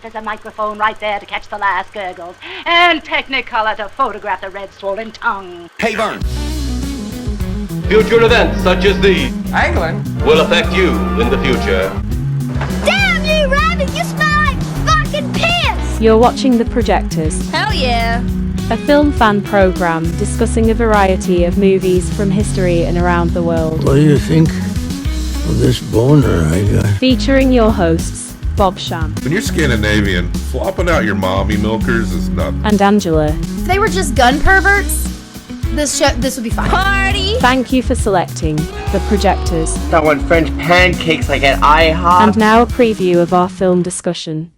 there's a microphone right there to catch the last gurgles, and Technicolor to photograph the red swollen tongue. Hey, Vern. Future events such as these Angling? will affect you in the future. Damn you, Rabbit! You smell like fucking piss! You're watching The Projectors. Hell yeah! A film fan program discussing a variety of movies from history and around the world. What do you think of this boner I got? Featuring your hosts, Bob Sham. When you're Scandinavian, flopping out your mommy milkers is nothing. And Angela. If they were just gun perverts, this would be fine. Party! Thank you for selecting The Projectors. I want French pancakes like at IHOP. And now a preview of our film discussion.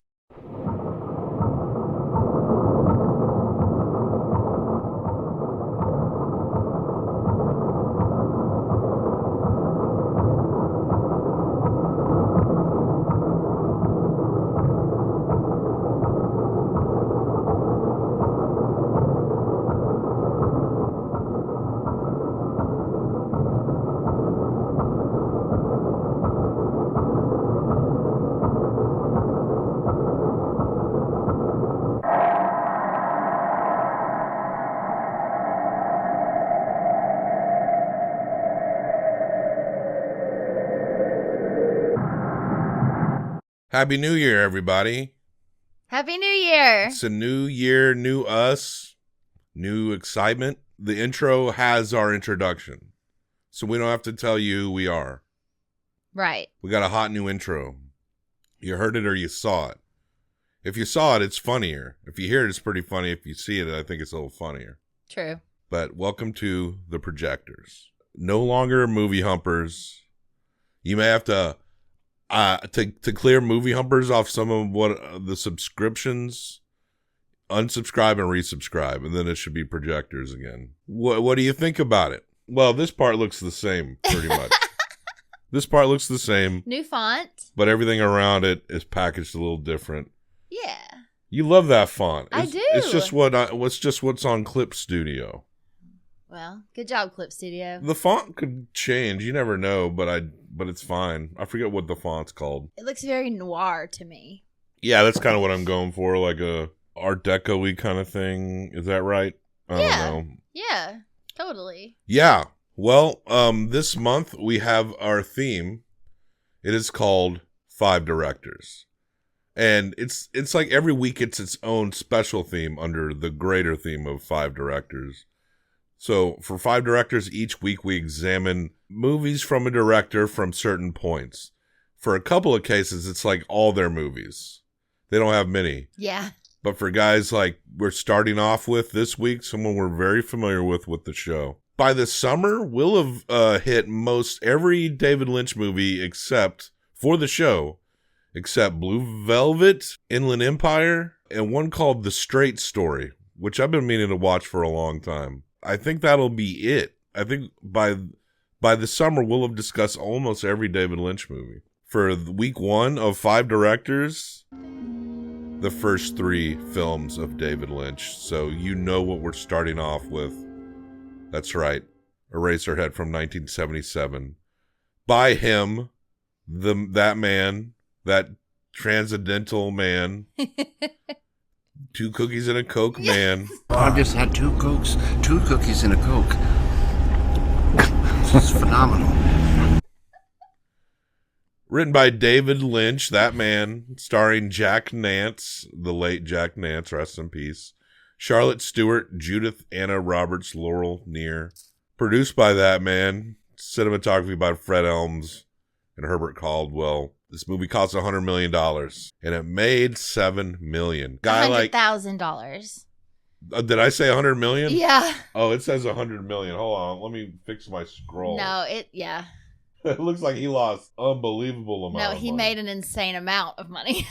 Happy New Year, everybody. Happy New Year! It's a new year, new us, new excitement. The intro has our introduction, so we don't have to tell you who we are. Right. We got a hot new intro. You heard it or you saw it. If you saw it, it's funnier. If you hear it, it's pretty funny. If you see it, I think it's a little funnier. True. But welcome to The Projectors. No longer movie humpers. You may have to clear movie humpers off some of what the subscriptions, unsubscribe and resubscribe, and then it should be Projectors again. What do you think about it? Well, this part looks the same, pretty much. This part looks the same. New font. But everything around it is packaged a little different. Yeah. You love that font. I do. It's just what's on Clip Studio. Well, good job, Clip Studio. The font could change. You never know, but it's fine. I forget what the font's called. It looks very noir to me. Yeah, that's kind of what I'm going for, like a Art Deco-y kind of thing. Is that right? I don't know. Yeah, totally. Yeah. Well, this month we have our theme. It is called 5 Directors. And it's like every week it's its own special theme under the greater theme of 5 Directors. So for 5 Directors, each week we examine movies from a director from certain points. For a couple of cases, it's like all their movies. They don't have many. Yeah. But for guys like we're starting off with this week, someone we're very familiar with the show. By the summer, we'll have hit most every David Lynch movie except Blue Velvet, Inland Empire, and one called The Straight Story, which I've been meaning to watch for a long time. I think that'll be it. I think by the summer, we'll have discussed almost every David Lynch movie. For week 1 of 5 Directors, the first 3 films of David Lynch. So you know what we're starting off with. That's right. Eraserhead from 1977. By him, that transcendental man. 2 cookies and a Coke man. I've just had 2 Cokes, 2 cookies and a Coke. This is phenomenal. Written by David Lynch, that man, starring Jack Nance, the late Jack Nance, rest in peace. Charlotte Stewart, Judith Anna Roberts, Laurel Neer. Produced by that man. Cinematography by Fred Elms and Herbert Caldwell. This movie cost $100 million, and it made $7 million. $100,000. Did I say $100 million? Yeah. Oh, it says $100 million. Hold on, let me fix my scroll. No, yeah. It looks like he lost unbelievable amount. No, of he money. made an insane amount of money.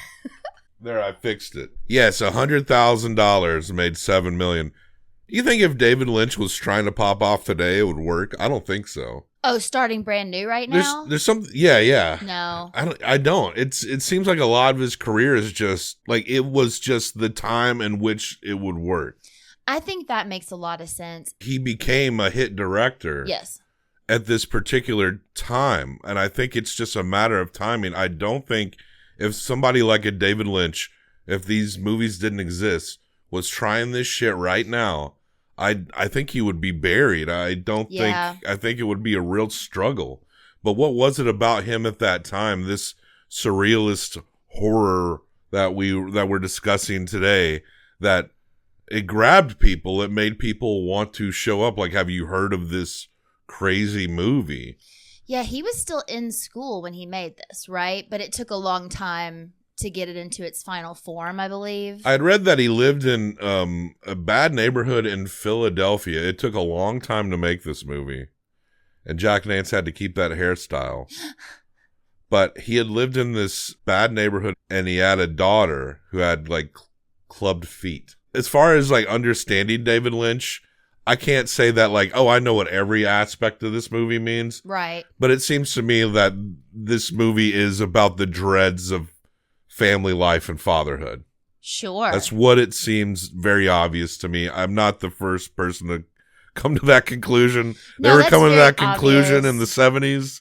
There, I fixed it. Yes, $100,000 made $7 million. Do you think if David Lynch was trying to pop off today, it would work? I don't think so. Oh, starting brand new right now? There's some, yeah. No. I don't. It seems like a lot of his career is just, like, it was just the time in which it would work. I think that makes a lot of sense. He became a hit director. Yes. At this particular time. And I think it's just a matter of timing. I don't think if somebody like a David Lynch if these movies didn't exist, was trying this shit right now, I think he would be buried. I think it would be a real struggle. But what was it about him at that time, this surrealist horror that we're discussing today, that it grabbed people, it made people want to show up? Like, have you heard of this crazy movie? Yeah, he was still in school when he made this, right? But it took a long time to get it into its final form, I believe. I'd read that he lived in a bad neighborhood in Philadelphia. It took a long time to make this movie. And Jack Nance had to keep that hairstyle. But he had lived in this bad neighborhood, and he had a daughter who had, like, clubbed feet. As far as, like, understanding David Lynch, I can't say that, like, oh, I know what every aspect of this movie means. Right. But it seems to me that this movie is about the dreads of family life and fatherhood. Sure. That's what it seems very obvious to me. I'm not the first person to come to that conclusion. They were coming to that conclusion in the 70s,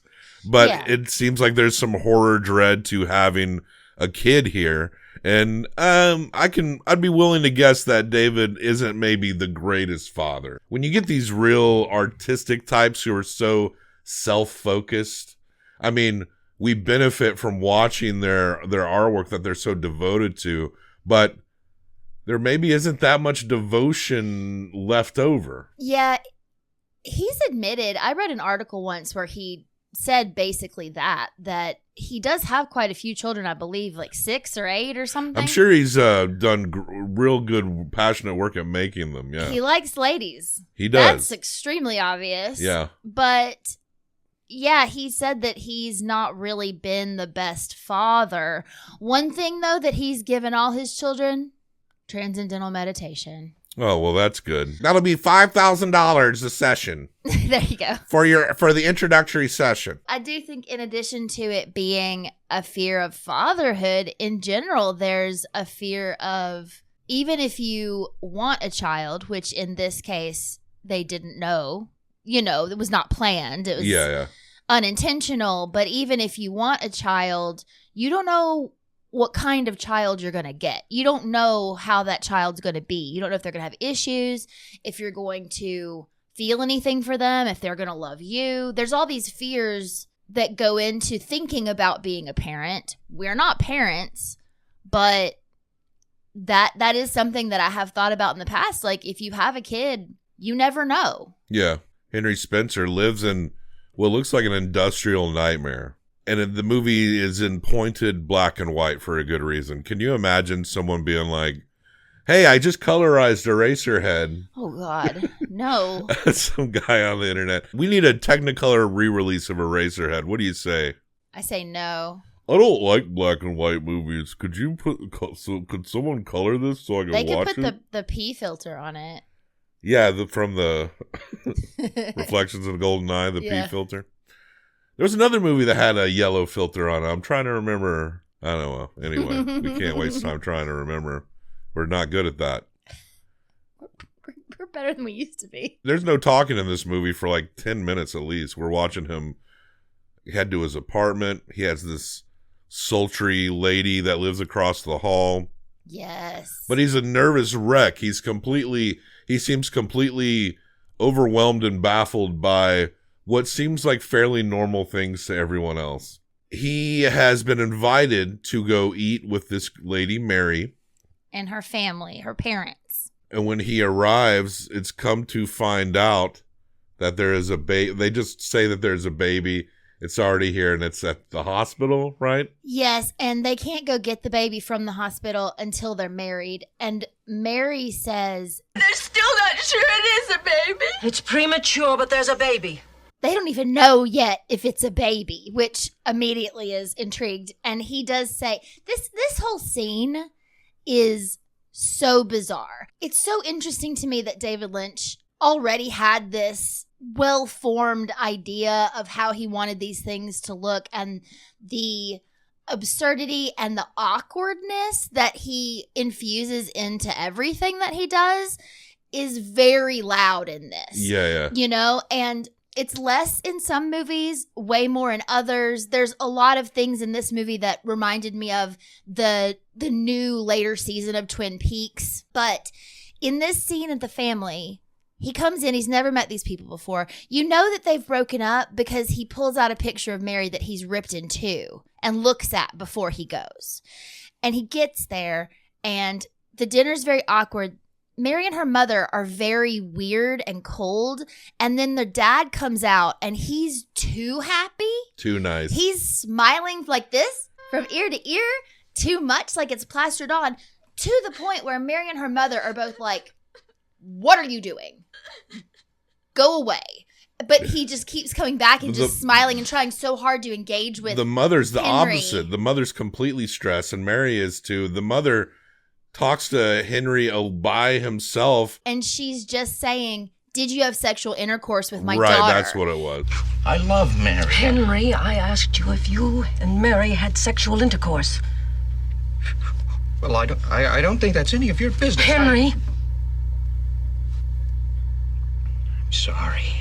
but it seems like there's some horror dread to having a kid here. And I'd be willing to guess that David isn't maybe the greatest father. When you get these real artistic types who are so self-focused, I mean, we benefit from watching their artwork that they're so devoted to, but there maybe isn't that much devotion left over. Yeah, he's admitted, I read an article once where he said basically that he does have quite a few children, I believe, like 6 or 8 or something. I'm sure he's done real good, passionate work at making them, yeah. He likes ladies. He does. That's extremely obvious. Yeah. But yeah, he said that he's not really been the best father. One thing, though, that he's given all his children, transcendental meditation. Oh, well, that's good. That'll be $5,000 a session. There you go. For the introductory session. I do think in addition to it being a fear of fatherhood, in general, there's a fear of, even if you want a child, which in this case, they didn't know, it was not planned. It was unintentional. But even if you want a child, you don't know what kind of child you're going to get. You don't know how that child's going to be. You don't know if they're going to have issues, if you're going to feel anything for them, if they're going to love you. There's all these fears that go into thinking about being a parent. We're not parents, but that is something that I have thought about in the past. Like, if you have a kid, you never know. Yeah. Henry Spencer lives in what looks like an industrial nightmare. And the movie is in pointed black and white for a good reason. Can you imagine someone being like, hey, I just colorized Eraserhead. Oh, God. No. Some guy on the internet. We need a Technicolor re-release of Eraserhead. What do you say? I say no. I don't like black and white movies. Could someone color this so I can watch it? They could put the P filter on it. Yeah, from the Reflections of the Golden Eye, the P filter. There was another movie that had a yellow filter on it. I'm trying to remember. I don't know. Anyway, we can't waste time trying to remember. We're not good at that. We're better than we used to be. There's no talking in this movie for like 10 minutes at least. We're watching him head to his apartment. He has this sultry lady that lives across the hall. Yes. But he's a nervous wreck. He seems completely overwhelmed and baffled by what seems like fairly normal things to everyone else. He has been invited to go eat with this lady, Mary. And her family, her parents. And when he arrives, it's come to find out that there is a baby. They just say that there's a baby. It's already here and it's at the hospital, right? Yes, and they can't go get the baby from the hospital until they're married. And Mary says, they're still not sure it is a baby. It's premature, but there's a baby. They don't even know yet if it's a baby, which immediately is intrigued. And he does say, this whole scene is so bizarre. It's so interesting to me that David Lynch already had this well-formed idea of how he wanted these things to look, and the absurdity and the awkwardness that he infuses into everything that he does is very loud in this. Yeah. And It's less in some movies, way more in others. There's a lot of things in this movie that reminded me of the new later season of Twin Peaks. But in this scene at the family, he comes in, he's never met these people before. You know that they've broken up because he pulls out a picture of Mary that he's ripped in two and looks at before he goes. And he gets there, and the dinner's very awkward. Mary and her mother are very weird and cold. And then the dad comes out, and he's too happy. Too nice. He's smiling like this from ear to ear, too much, like it's plastered on, to the point where Mary and her mother are both like, what are you doing? Go away. But he just keeps coming back and just smiling and trying so hard to engage with the mother's the Henry. opposite. The mother's completely stressed, and Mary is too. The mother talks to Henry by himself. And she's just saying, did you have sexual intercourse with my right, daughter? That's what it was. I love Mary. Henry, I asked you if you and Mary had sexual intercourse. Well, I don't think that's any of your business. Henry. I'm sorry.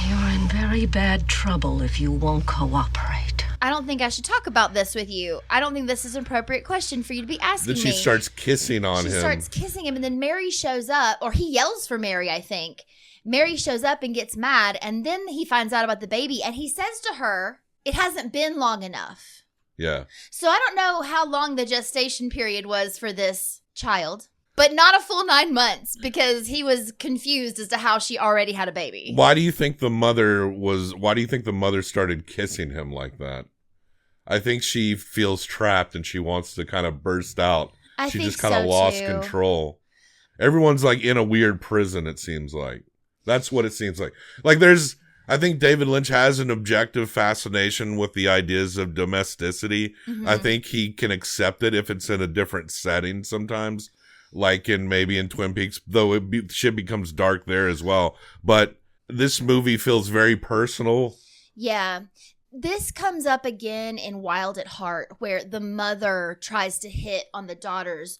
You're in very bad trouble if you won't cooperate. I don't think I should talk about this with you. I don't think this is an appropriate question for you to be asking Then me. she starts kissing on him. She starts kissing him, and then Mary shows up, or he yells for Mary, I think. Mary shows up and gets mad, and then he finds out about the baby, and he says to her, it hasn't been long enough. Yeah. So I don't know how long the gestation period was for this child, but not a full 9 months, because he was confused as to how she already had a baby. Why do you think the mother started kissing him like that? I think she feels trapped and she wants to kind of burst out. She just kind of lost control. Everyone's like in a weird prison, it seems like. That's what it seems like. Like I think David Lynch has an objective fascination with the ideas of domesticity. Mm-hmm. I think he can accept it if it's in a different setting sometimes. Like maybe in Twin Peaks, though shit becomes dark there as well. But this movie feels very personal. Yeah. This comes up again in Wild at Heart, where the mother tries to hit on the daughter's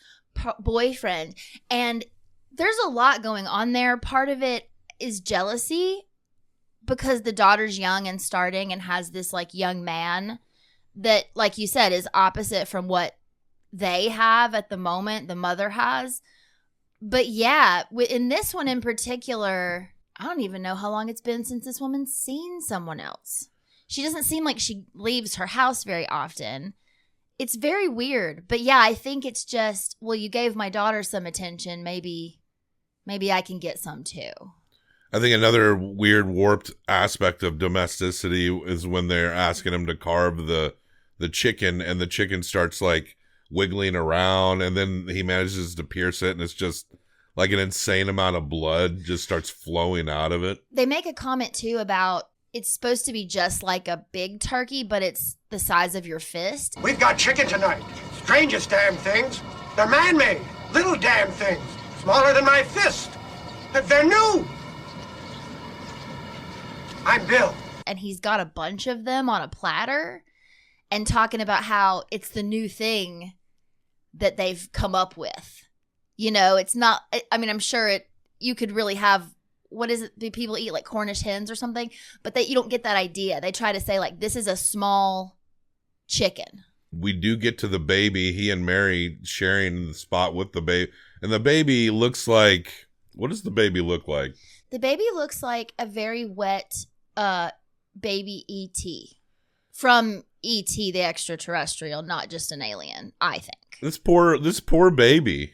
boyfriend. And there's a lot going on there. Part of it is jealousy because the daughter's young and starting and has this like young man that, like you said, is opposite from what they have at the moment, the mother has. But yeah, in this one in particular, I don't even know how long it's been since this woman's seen someone else. She doesn't seem like she leaves her house very often. It's very weird. But yeah, I think it's just, well, you gave my daughter some attention. Maybe I can get some too. I think another weird warped aspect of domesticity is when they're asking him to carve the chicken, and the chicken starts like wiggling around, and then he manages to pierce it, and it's just like an insane amount of blood just starts flowing out of it. They make a comment too about it's supposed to be just like a big turkey, but it's the size of your fist. We've got chicken tonight. Strangest damn things. They're man-made. Little damn things. Smaller than my fist. They're new. I'm Bill. And he's got a bunch of them on a platter and talking about how it's the new thing that they've come up with. You know, it's not, I mean, I'm sure you could really have, what is it? Do people eat like Cornish hens or something? But you don't get that idea. They try to say like, this is a small chicken. We do get to the baby, he and Mary sharing the spot with the baby. And the baby looks like, what does the baby look like? The baby looks like a very wet baby E.T. from E.T. the extraterrestrial, not just an alien, I think. This poor baby.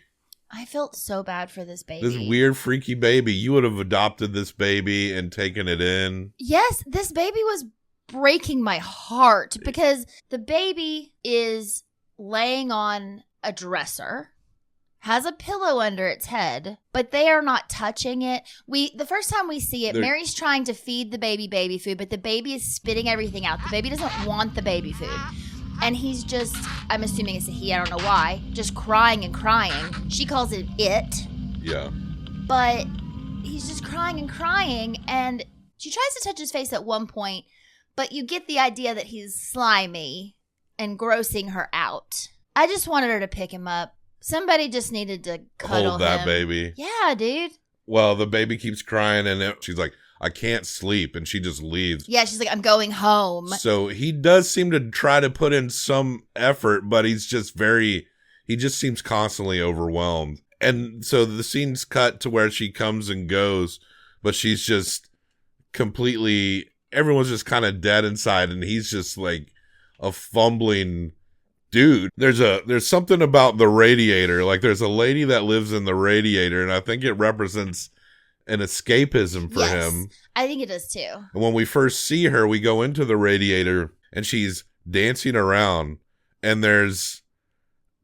I felt so bad for this baby. This weird, freaky baby. You would have adopted this baby and taken it in. Yes, this baby was breaking my heart because the baby is laying on a dresser, has a pillow under its head, but they are not touching it. The first time we see it, Mary's trying to feed the baby food, but the baby is spitting everything out. The baby doesn't want the baby food. And he's just, I'm assuming it's a he, I don't know why, just crying and crying. She calls it. Yeah. But he's just crying and crying, and she tries to touch his face at one point, but you get the idea that he's slimy and grossing her out. I just wanted her to pick him up. Somebody just needed to cuddle Hold that him. baby. Yeah, dude. Well, the baby keeps crying, and she's like, I can't sleep, and she just leaves. Yeah, she's like, I'm going home. So he does seem to try to put in some effort, but he just seems constantly overwhelmed. And so the scene's cut to where she comes and goes, but she's just completely, everyone's just kind of dead inside, and he's just like a fumbling dude. There's something about the radiator. Like, there's a lady that lives in the radiator, and I think it represents an escapism for him. I think it does too. And when we first see her, we go into the radiator, and she's dancing around, and there's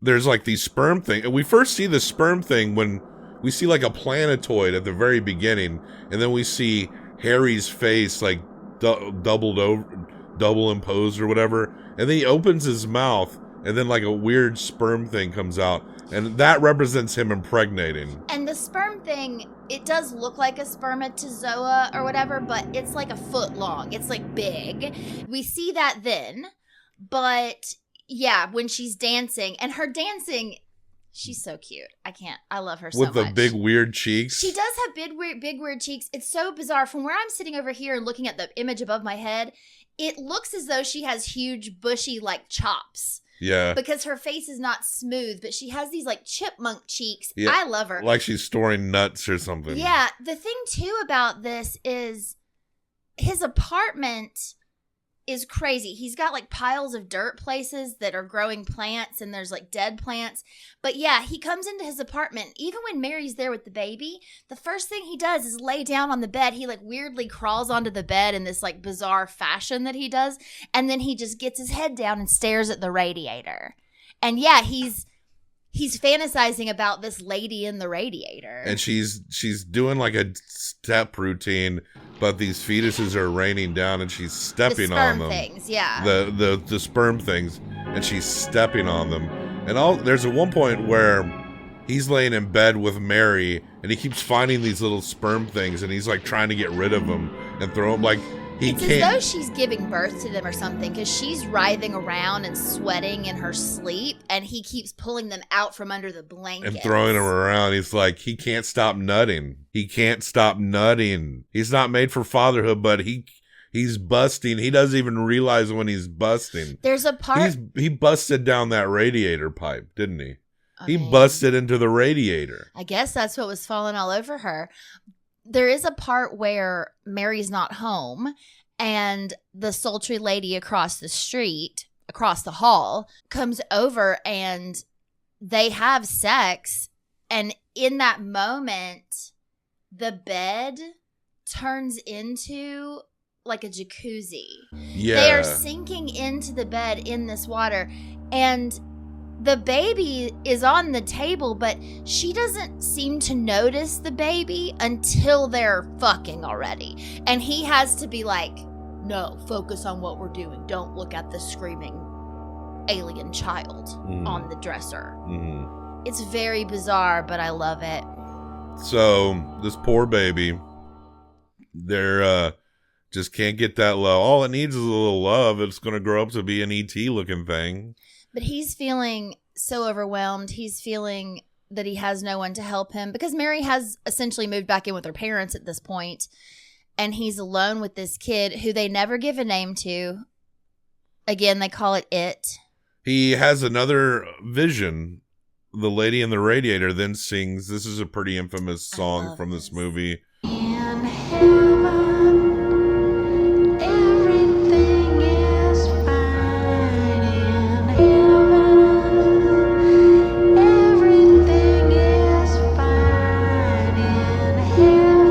like these sperm thing. And we first see the sperm thing when we see like a planetoid at the very beginning, and then we see Harry's face like double imposed or whatever, and then he opens his mouth, and then like a weird sperm thing comes out, and that represents him impregnating. And the sperm thing, it does look like a spermatozoa or whatever, but it's like a foot long. It's like big. We see that then, but yeah, when she's dancing, and her dancing, she's so cute. I love her so much. With the big weird cheeks. She does have big weird cheeks. It's so bizarre. From where I'm sitting over here and looking at the image above my head, it looks as though she has huge, bushy, like, chops. Yeah. Because her face is not smooth, but she has these, like, chipmunk cheeks. Yeah. I love her. Like she's storing nuts or something. Yeah. The thing, too, about this is his apartment is crazy. He's got, like, piles of dirt places that are growing plants, and there's, like, dead plants. But, yeah, he comes into his apartment. Even when Mary's there with the baby, the first thing he does is lay down on the bed. He, like, weirdly crawls onto the bed in this, like, bizarre fashion that he does. And then he just gets his head down and stares at the radiator. And, yeah, he's fantasizing about this lady in the radiator. And she's doing, like, a step routine, but these fetuses are raining down, and she's stepping on them. The sperm things, yeah. The sperm things, and she's stepping on them. And there's at one point where he's laying in bed with Mary, and he keeps finding these little sperm things, and he's like trying to get rid of them and throw them. Like, it's as though she's giving birth to them or something, because she's writhing around and sweating in her sleep, and he keeps pulling them out from under the blanket and throwing them around. He's like, he can't stop nutting. He can't stop nutting. He's not made for fatherhood, but he's busting. He doesn't even realize when he's busting. There's a part he busted down that radiator pipe, didn't he? He busted into the radiator. I guess that's what was falling all over her. There is a part where Mary's not home, and the sultry lady across the street, across the hall, comes over, and they have sex. And in that moment, the bed turns into like a jacuzzi. Yeah. They are sinking into the bed in this water, and the baby is on the table, but she doesn't seem to notice the baby until they're fucking already. And he has to be like, no, focus on what we're doing. Don't look at the screaming alien child on the dresser. Mm-hmm. It's very bizarre, but I love it. So this poor baby, they're just can't get that love. All it needs is a little love. It's going to grow up to be an ET looking thing. But he's feeling so overwhelmed. He's feeling that he has no one to help him, because Mary has essentially moved back in with her parents at this point, and he's alone with this kid who they never give a name to. Again, they call it It. He has another vision. The lady in the radiator then sings. This is a pretty infamous song from this movie. In heaven, everything is fine. In heaven, everything is fine. In heaven,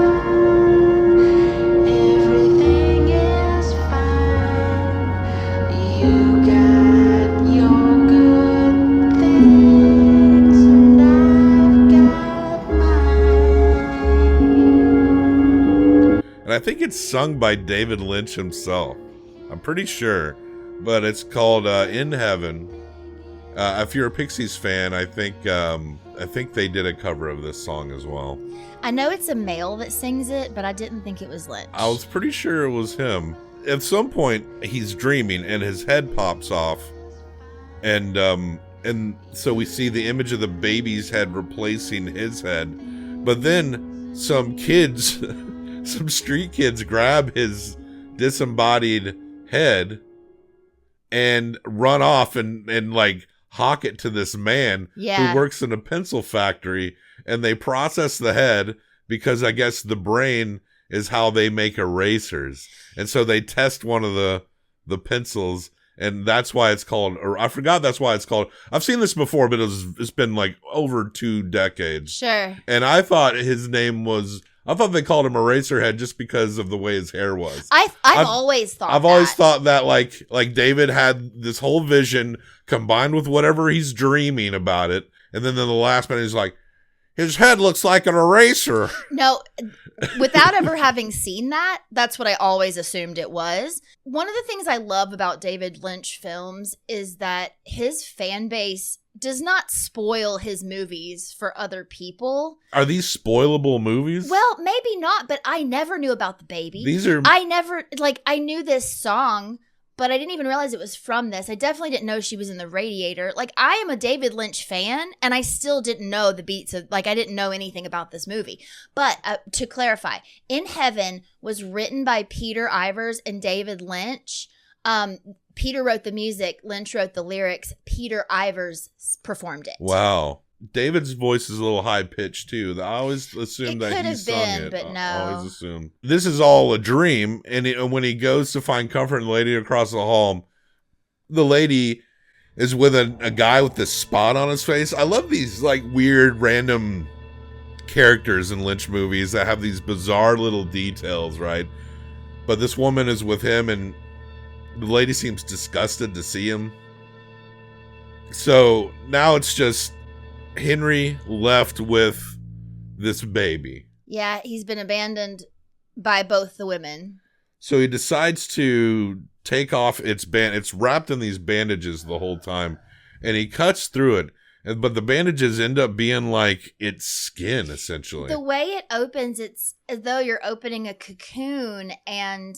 everything is fine. You got your good things, and I've got mine. And I think it's sung by David Lynch himself. I'm pretty sure. But it's called In Heaven. If you're a Pixies fan, I think they did a cover of this song as well. I know it's a male that sings it, but I didn't think it was Lynch. I was pretty sure it was him. At some point, he's dreaming and his head pops off. And so we see the image of the baby's head replacing his head. But then some kids, some street kids grab his disembodied head and run off and like hawk it to this man who works in a pencil factory, and they process the head because I guess the brain is how they make erasers. And so they test one of the pencils, and that's why it's called, or I forgot that's why it's called. I've seen this before, but it's been like over 2 decades. Sure. And I thought his name was, I thought they called him Eraserhead just because of the way his hair was. I've always thought I've always thought that like David had this whole vision combined with whatever he's dreaming about it. And then in the last minute, he's like, his head looks like an eraser. No, without ever having seen that, that's what I always assumed it was. One of the things I love about David Lynch films is that his fan base does not spoil his movies for other people. Are these spoilable movies? Well, maybe not, but I never knew about the baby. I knew this song, but I didn't even realize it was from this. I definitely didn't know she was in the Radiator. Like, I am a David Lynch fan, and I still didn't know the beats of, like, I didn't know anything about this movie. But to clarify, In Heaven was written by Peter Ivers and David Lynch. Peter wrote the music, Lynch wrote the lyrics, Peter Ivers performed it. Wow. David's voice is a little high pitched too. I always assumed that he sung it. But no. I always assumed this is all a dream. And when he goes to find comfort in the lady across the hall, the lady is with a guy with this spot on his face. I love these like weird random characters in Lynch movies that have these bizarre little details, right? But this woman is with him, and the lady seems disgusted to see him. So now it's just Henry left with this baby. Yeah, he's been abandoned by both the women. So he decides to take off its band. It's wrapped in these bandages the whole time, and he cuts through it. But the bandages end up being like its skin, essentially. The way it opens, it's as though you're opening a cocoon, and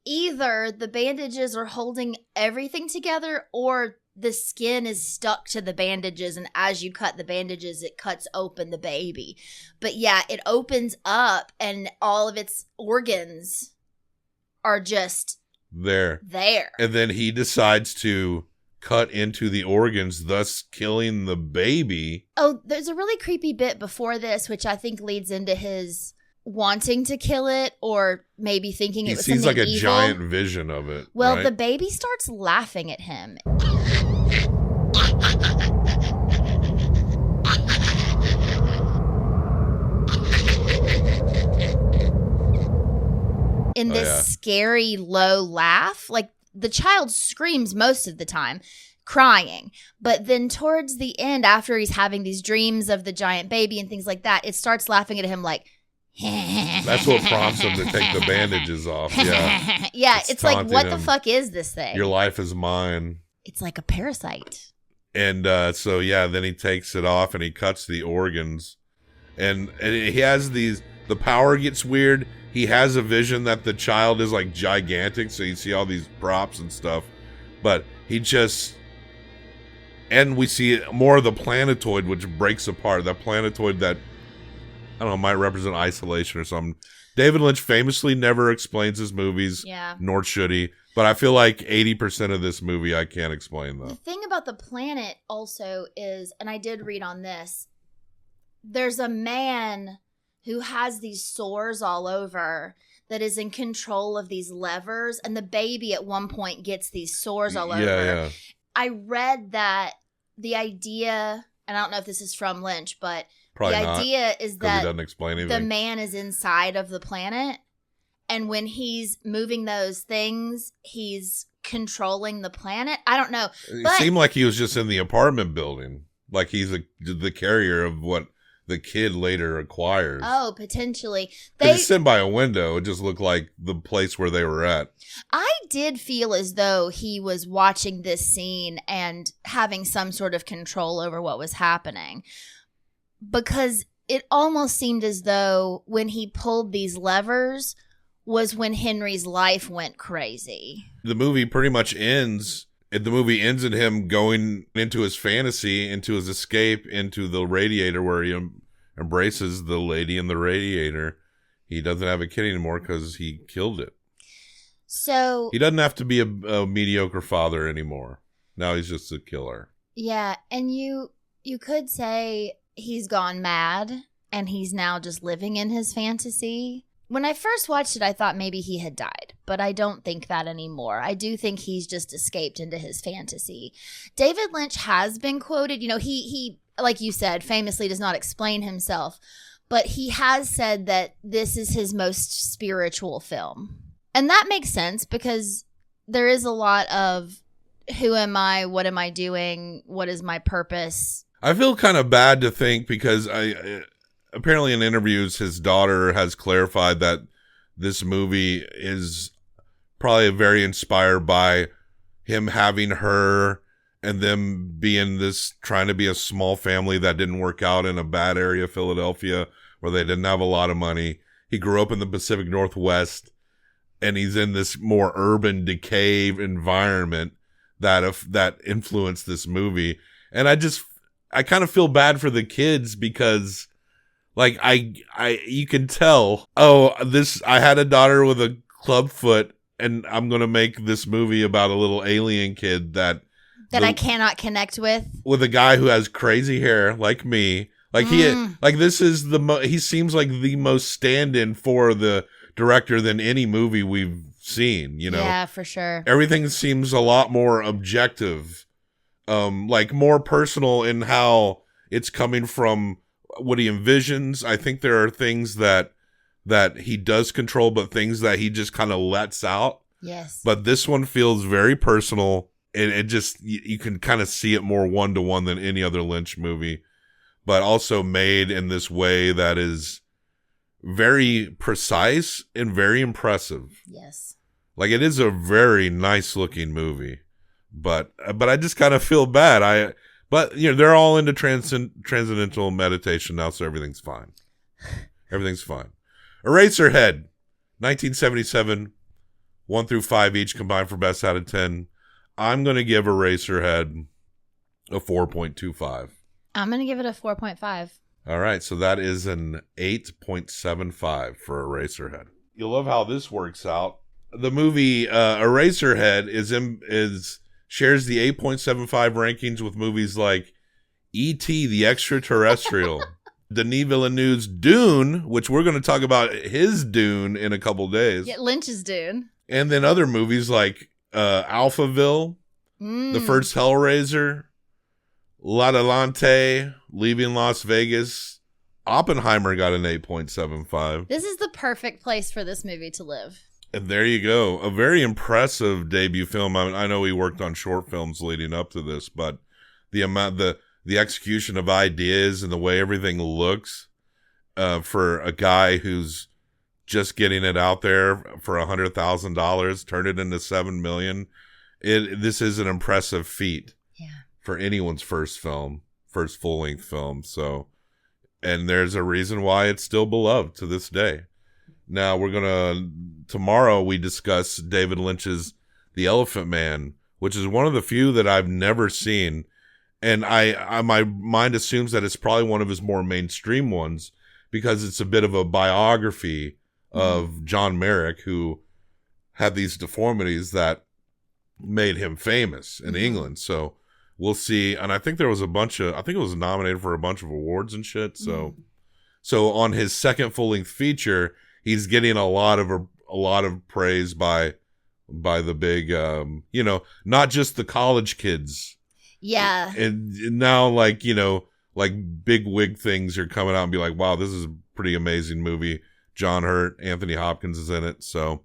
either the bandages are holding everything together, or the skin is stuck to the bandages, and as you cut the bandages, it cuts open the baby. But yeah, it opens up, and all of its organs are just there. And then he decides to cut into the organs, thus killing the baby. Oh, there's a really creepy bit before this, which I think leads into his wanting to kill it, or maybe thinking it was something evil. He sees like a giant vision of it. Well, right? The baby starts laughing at him. In this scary low laugh, like the child screams most of the time, crying. But then towards the end, after he's having these dreams of the giant baby and things like that, it starts laughing at him like, that's what prompts him to take the bandages off. Yeah. Yeah, it's like, what the fuck is this thing? Your life is mine. It's like a parasite. And so, yeah, then he takes it off and he cuts the organs. And he has these, the power gets weird. He has a vision that the child is like gigantic. So you see all these props and stuff. But he just, and we see more of the planetoid, which breaks apart. That planetoid that, I don't know, might represent isolation or something. David Lynch famously never explains his movies, nor should he. But I feel like 80% of this movie I can't explain, though. The thing about the planet also is, and I did read on this, there's a man who has these sores all over that is in control of these levers, and the baby at one point gets these sores all over. Yeah. I read that the idea, and I don't know if this is from Lynch, but probably the not, idea is that he doesn't explain anything. The man is inside of the planet, and when he's moving those things, he's controlling the planet. I don't know. It seemed like he was just in the apartment building. Like he's the carrier of what the kid later acquires. Oh, potentially. He's sitting by a window. It just looked like the place where they were at. I did feel as though he was watching this scene and having some sort of control over what was happening. Because it almost seemed as though when he pulled these levers was when Henry's life went crazy. The movie pretty much ends. The movie ends in him going into his fantasy, into his escape, into the radiator where he embraces the lady in the radiator. He doesn't have a kid anymore because he killed it. So he doesn't have to be a mediocre father anymore. Now he's just a killer. Yeah, and you could say he's gone mad and he's now just living in his fantasy. When I first watched it, I thought maybe he had died, but I don't think that anymore. I do think he's just escaped into his fantasy. David Lynch has been quoted, he like you said, famously does not explain himself, but he has said that this is his most spiritual film. And that makes sense because there is a lot of who am I, what am I doing, what is my purpose? I feel kind of bad to think because apparently in interviews, his daughter has clarified that this movie is probably very inspired by him having her and them being trying to be a small family that didn't work out in a bad area of Philadelphia where they didn't have a lot of money. He grew up in the Pacific Northwest and he's in this more urban decay environment that influenced this movie. And I kind of feel bad for the kids because like you can tell, I had a daughter with a club foot and I'm going to make this movie about a little alien kid that I cannot connect with a guy who has crazy hair like me. Like this is he seems like the most stand-in for the director than any movie we've seen, Yeah, for sure. Everything seems a lot more objective, like more personal in how it's coming from what he envisions. I think there are things that he does control, but things that he just kind of lets out. Yes. But this one feels very personal. It just, you can kind of see it more one-to-one than any other Lynch movie, but also made in this way that is very precise and very impressive. Yes. Like it is a very nice looking movie, but I just kind of feel bad. But they're all into transcendental meditation now, so everything's fine. Everything's fine. Eraserhead, 1977, 1 through 5 each combined for best out of 10. I'm going to give Eraserhead a 4.25. I'm going to give it a 4.5. All right, so that is an 8.75 for Eraserhead. You'll love how this works out. The movie Eraserhead shares the 8.75 rankings with movies like E.T. the Extraterrestrial, Denis Villeneuve's Dune, which we're going to talk about his Dune in a couple days. Yeah, Lynch's Dune. And then other movies like Alphaville, The First Hellraiser, L'Atalante, Leaving Las Vegas. Oppenheimer got an 8.75. This is the perfect place for this movie to live. And there you go. A very impressive debut film. I know he worked on short films leading up to this, but the execution of ideas and the way everything looks for a guy who's just getting it out there for $100,000, turned it into $7 million. This is an impressive feat for anyone's first full-length film. So, and there's a reason why it's still beloved to this day. Now tomorrow we discuss David Lynch's The Elephant Man, which is one of the few that I've never seen. And my mind assumes that it's probably one of his more mainstream ones because it's a bit of a biography of John Merrick, who had these deformities that made him famous in England. So we'll see. And I think there was I think it was nominated for a bunch of awards and shit. So on his second full-length feature, he's getting a lot of praise by the big, not just the college kids. Yeah. And now, like big wig things are coming out and be like, wow, this is a pretty amazing movie. John Hurt, Anthony Hopkins is in it. So,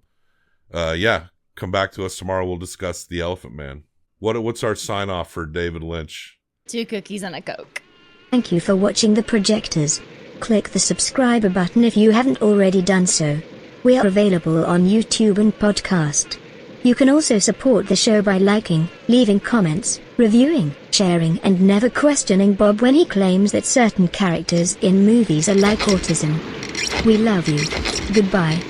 come back to us tomorrow. We'll discuss The Elephant Man. What's our sign off for David Lynch? 2 cookies and a Coke. Thank you for watching The Projectors. Click the subscribe button if you haven't already done so. We are available on YouTube and podcast. You can also support the show by liking, leaving comments, reviewing, sharing, and never questioning Bob when he claims that certain characters in movies are like autism. We love you. Goodbye.